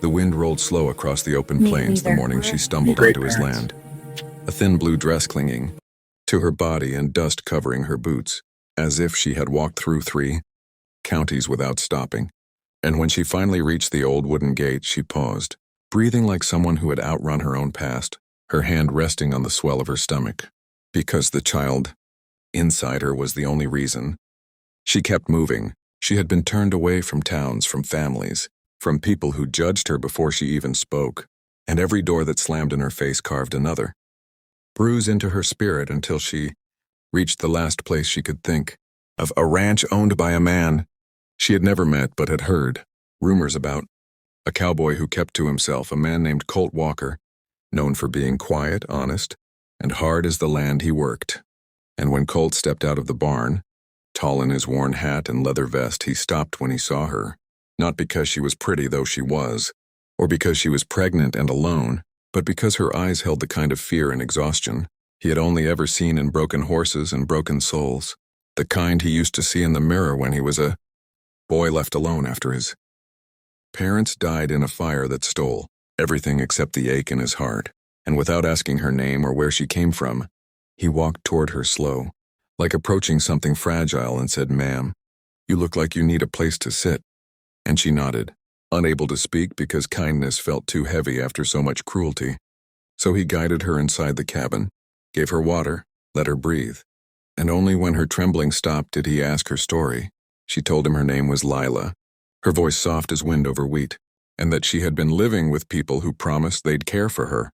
The wind rolled slow across the open Me plains the neither. morning she We're stumbled great onto his parents. land, a thin blue dress clinging to her body and dust covering her boots, as if she had walked through 3 counties without stopping. And when she finally reached the old wooden gate, she paused, breathing like someone who had outrun her own past, her hand resting on the swell of her stomach. Because the child inside her was the only reason. She kept moving. She had been turned away from towns, from families, from people who judged her before she even spoke, and every door that slammed in her face carved another bruise into her spirit until she reached the last place she could think of, a ranch owned by a man she had never met but had heard rumors about, a cowboy who kept to himself, a man named Colt Walker, known for being quiet, honest, and hard as the land he worked. And when Colt stepped out of the barn, tall in his worn hat and leather vest, he stopped when he saw her, not because she was pretty, though she was, or because she was pregnant and alone, but because her eyes held the kind of fear and exhaustion he had only ever seen in broken horses and broken souls, the kind he used to see in the mirror when he was a boy left alone after his parents died in a fire that stole everything except the ache in his heart. And without asking her name or where she came from, he walked toward her slow, like approaching something fragile, and said, "Ma'am, you look like you need a place to sit." And she nodded, unable to speak because kindness felt too heavy after so much cruelty. So he guided her inside the cabin, gave her water, let her breathe. And only when her trembling stopped did he ask her story. She told him her name was Lila, her voice soft as wind over wheat, and that she had been living with people who promised they'd care for her.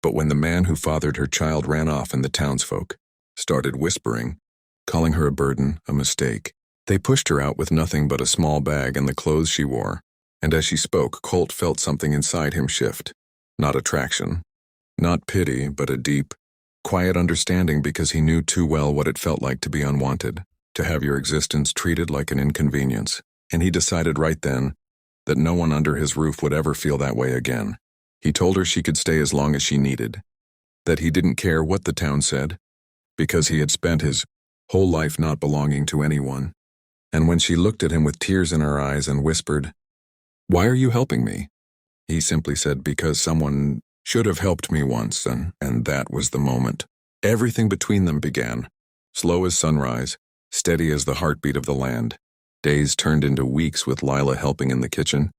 But when the man who fathered her child ran off and the townsfolk started whispering, calling her a burden, a mistake, they pushed her out with nothing but a small bag and the clothes she wore. And as she spoke, Colt felt something inside him shift. Not attraction, not pity, but a deep, quiet understanding, because he knew too well what it felt like to be unwanted, to have your existence treated like an inconvenience. And he decided right then that no one under his roof would ever feel that way again. He told her she could stay as long as she needed, that he didn't care what the town said, because he had spent his whole life not belonging to anyone. And when she looked at him with tears in her eyes and whispered, "Why are you helping me?" he simply said, "Because someone should have helped me once," and that was the moment. Everything between them began, slow as sunrise, steady as the heartbeat of the land. Days turned into weeks with Lila helping in the kitchen,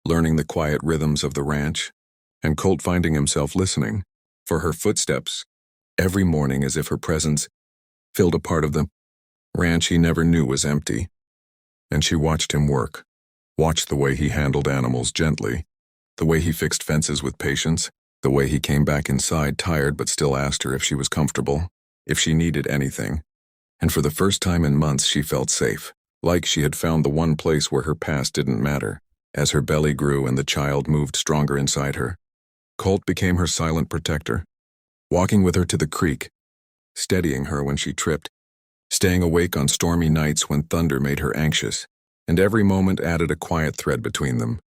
learning the quiet rhythms of the ranch, and Colt finding himself listening for her footsteps every morning, as if her presence filled a part of the ranch he never knew was empty. And she watched him work, watched the way he handled animals gently, the way he fixed fences with patience, the way he came back inside tired but still asked her if she was comfortable, if she needed anything. And for the first time in months she felt safe, like she had found the one place where her past didn't matter. As her belly grew and the child moved stronger inside her, Colt became her silent protector, walking with her to the creek, steadying her when she tripped, staying awake on stormy nights when thunder made her anxious, and every moment added a quiet thread between them,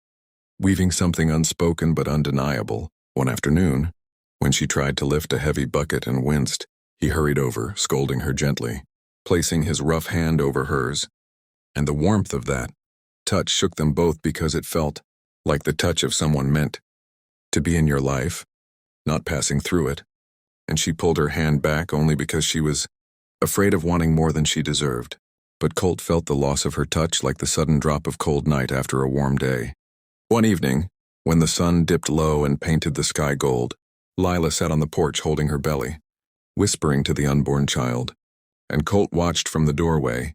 weaving something unspoken but undeniable. One afternoon, when she tried to lift a heavy bucket and winced, he hurried over, scolding her gently, placing his rough hand over hers, and the warmth of that touch shook them both because it felt like the touch of someone meant to be in your life, not passing through it. And she pulled her hand back only because she was afraid of wanting more than she deserved. But Colt felt the loss of her touch like the sudden drop of cold night after a warm day. One evening, when the sun dipped low and painted the sky gold, Lila sat on the porch holding her belly, whispering to the unborn child, and Colt watched from the doorway,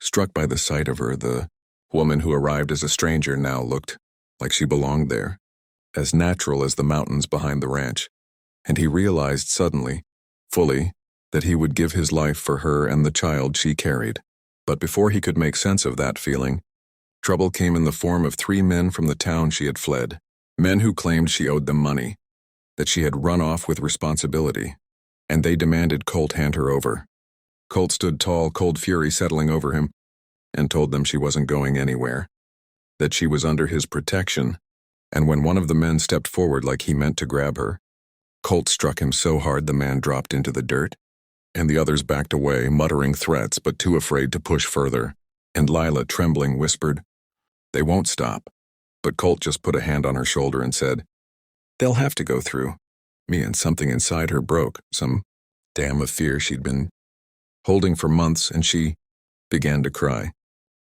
struck by the sight of her. The woman who arrived as a stranger now looked like she belonged there, as natural as the mountains behind the ranch, and he realized suddenly, fully, that he would give his life for her and the child she carried. But before he could make sense of that feeling, trouble came in the form of 3 men from the town she had fled, men who claimed she owed them money, that she had run off with responsibility, and they demanded Colt hand her over. Colt stood tall, cold fury settling over him, and told them she wasn't going anywhere, that she was under his protection. And when one of the men stepped forward like he meant to grab her, Colt struck him so hard the man dropped into the dirt, and the others backed away, muttering threats but too afraid to push further. And Lila, trembling, whispered, "They won't stop, but Colt just put a hand on her shoulder and said, "They'll have to go through." And something inside her broke, some dam of fear she'd been holding for months, and she began to cry,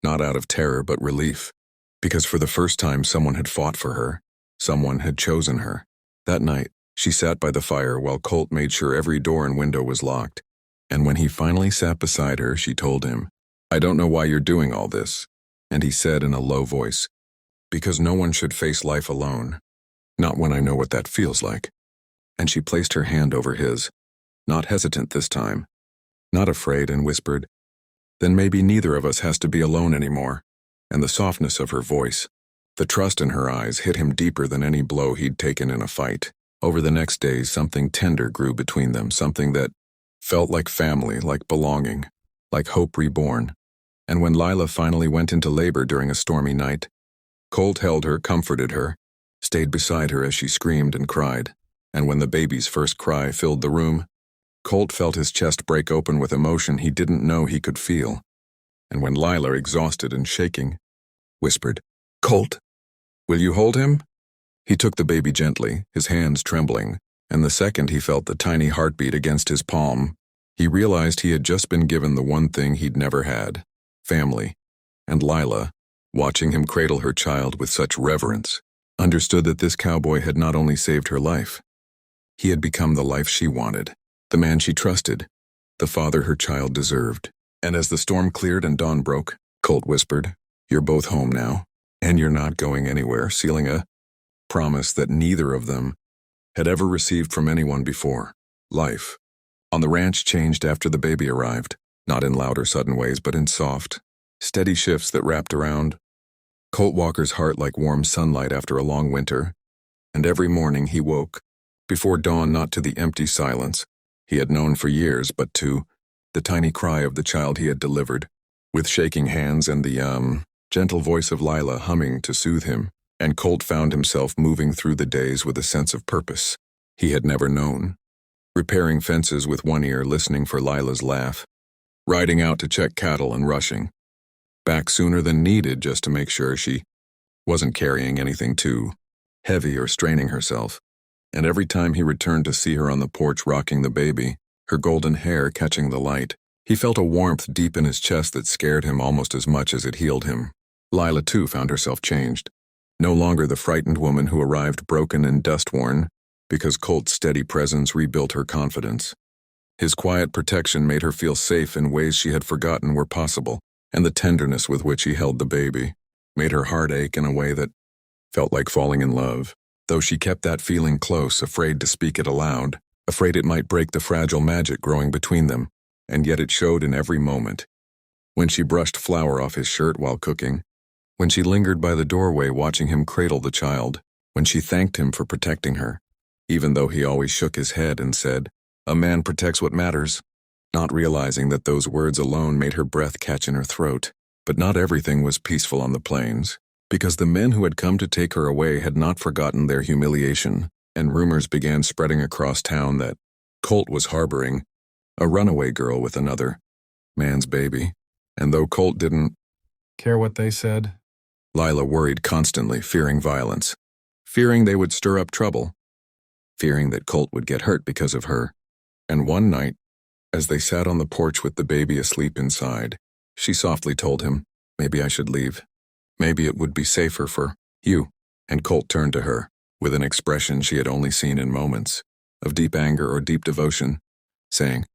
not out of terror but relief, because for the first time someone had fought for her, someone had chosen her. That night, she sat by the fire while Colt made sure every door and window was locked, and when he finally sat beside her, she told him, "I don't know why you're doing all this," and he said in a low voice, "Because no one should face life alone, not when I know what that feels like." And she placed her hand over his, not hesitant this time, not afraid, and whispered, "Then maybe neither of us has to be alone anymore." And the softness of her voice, the trust in her eyes hit him deeper than any blow he'd taken in a fight. Over the next days, something tender grew between them, something that felt like family, like belonging, like hope reborn. And when Lila finally went into labor during a stormy night, Colt held her, comforted her, stayed beside her as she screamed and cried. And when the baby's first cry filled the room, Colt felt his chest break open with emotion he didn't know he could feel. And when Lila, exhausted and shaking, whispered, "Colt, will you hold him?" He took the baby gently, his hands trembling, and the second he felt the tiny heartbeat against his palm, he realized he had just been given the one thing he'd never had, family. And Lila, watching him cradle her child with such reverence, understood that this cowboy had not only saved her life, he had become the life she wanted, the man she trusted, the father her child deserved. And as the storm cleared and dawn broke, Colt whispered, "You're both home now, and you're not going anywhere," sealing a promise that neither of them had ever received from anyone before. Life on the ranch changed after the baby arrived, not in loud or sudden ways, but in soft, steady shifts that wrapped around Colt Walker's heart like warm sunlight after a long winter. And every morning he woke, before dawn, not to the empty silence he had known for years, but to the tiny cry of the child he had delivered, with shaking hands and the gentle voice of Lila humming to soothe him. And Colt found himself moving through the days with a sense of purpose he had never known. Repairing fences with one ear, listening for Lila's laugh, riding out to check cattle, and rushing back sooner than needed just to make sure she wasn't carrying anything too heavy or straining herself. And every time he returned to see her on the porch rocking the baby, her golden hair catching the light, he felt a warmth deep in his chest that scared him almost as much as it healed him. Lila, too, found herself changed. No longer the frightened woman who arrived broken and dust-worn, because Colt's steady presence rebuilt her confidence. His quiet protection made her feel safe in ways she had forgotten were possible, and the tenderness with which he held the baby made her heart ache in a way that felt like falling in love. Though she kept that feeling close, afraid to speak it aloud, afraid it might break the fragile magic growing between them, and yet it showed in every moment. When she brushed flour off his shirt while cooking, when she lingered by the doorway watching him cradle the child, when she thanked him for protecting her, even though he always shook his head and said, "A man protects what matters," not realizing that those words alone made her breath catch in her throat. But not everything was peaceful on the plains, because the men who had come to take her away had not forgotten their humiliation, and rumors began spreading across town that Colt was harboring a runaway girl with another man's baby. And though Colt didn't care what they said, Lila worried constantly, fearing violence, fearing they would stir up trouble, fearing that Colt would get hurt because of her. And one night, as they sat on the porch with the baby asleep inside, she softly told him, "Maybe I should leave. Maybe it would be safer for you." And Colt turned to her, with an expression she had only seen in moments of deep anger or deep devotion, saying,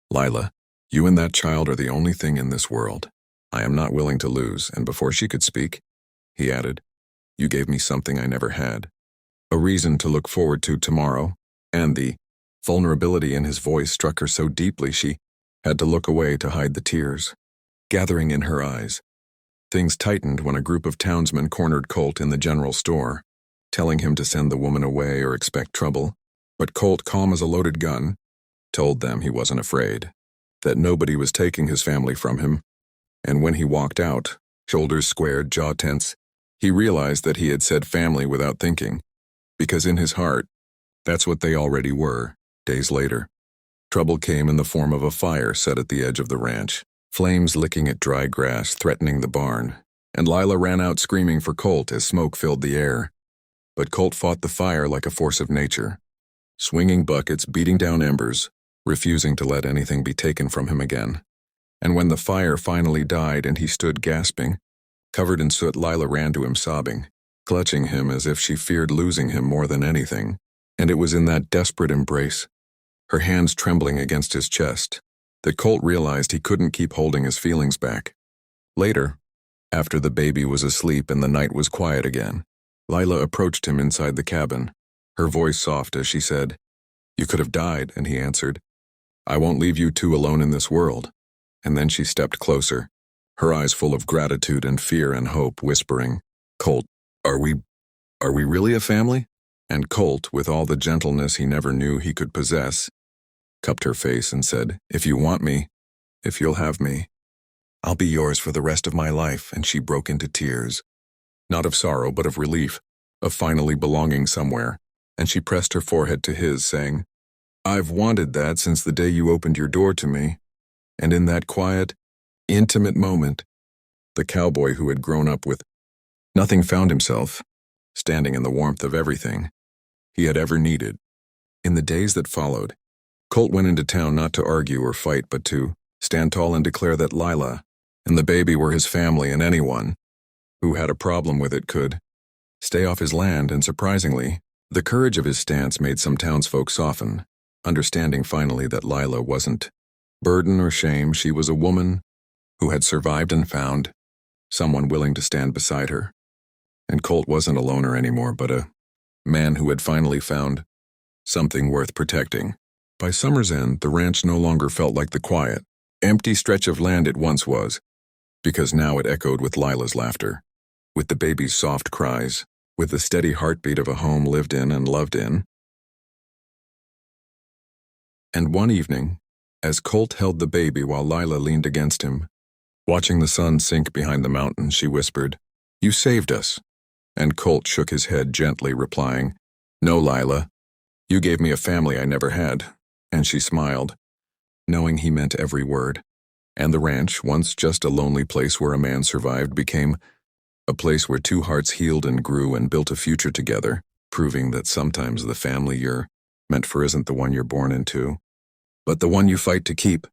"Lila, you and that child are the only thing in this world I am not willing to lose." And before she could speak, he added, "You gave me something I never had, a reason to look forward to tomorrow." And the vulnerability in his voice struck her so deeply she had to look away to hide the tears gathering in her eyes. Things tightened when a group of townsmen cornered Colt in the general store, telling him to send the woman away or expect trouble. But Colt, calm as a loaded gun, told them he wasn't afraid, that nobody was taking his family from him. And when he walked out, shoulders squared, jaw tense, he realized that he had said family without thinking, because in his heart, that's what they already were. Days later, trouble came in the form of a fire set at the edge of the ranch, flames licking at dry grass, threatening the barn, and Lila ran out screaming for Colt as smoke filled the air. But Colt fought the fire like a force of nature, swinging buckets, beating down embers, refusing to let anything be taken from him again. And when the fire finally died and he stood gasping, covered in soot, Lila ran to him sobbing, clutching him as if she feared losing him more than anything. And it was in that desperate embrace, her hands trembling against his chest, that Colt realized he couldn't keep holding his feelings back. Later, after the baby was asleep and the night was quiet again, Lila approached him inside the cabin, her voice soft as she said, "You could have died," and he answered, "I won't leave you two alone in this world." And then she stepped closer, her eyes full of gratitude and fear and hope, whispering, "Colt, are we really a family?" And Colt, with all the gentleness he never knew he could possess, cupped her face and said, "If you want me, if you'll have me, I'll be yours for the rest of my life." And she broke into tears, not of sorrow but of relief, of finally belonging somewhere, and she pressed her forehead to his, saying, "I've wanted that since the day you opened your door to me." And in that quiet, intimate moment, the cowboy who had grown up with nothing found himself standing in the warmth of everything he had ever needed. In the days that followed, Colt went into town not to argue or fight but to stand tall and declare that Lila and the baby were his family, and anyone who had a problem with it could stay off his land. And surprisingly, the courage of his stance made some townsfolk soften, understanding finally that Lila wasn't burden or shame. She was a woman who had survived and found someone willing to stand beside her. And Colt wasn't a loner anymore, but a man who had finally found something worth protecting. By summer's end, the ranch no longer felt like the quiet, empty stretch of land it once was, because now it echoed with Lila's laughter, with the baby's soft cries, with the steady heartbeat of a home lived in and loved in. And one evening, as Colt held the baby while Lila leaned against him, watching the sun sink behind the mountains, she whispered, "You saved us." And Colt shook his head gently, replying, "No, Lila, you gave me a family I never had." And she smiled, knowing he meant every word. And the ranch, once just a lonely place where a man survived, became a place where two hearts healed and grew and built a future together, proving that sometimes the family you're meant for isn't the one you're born into, but the one you fight to keep.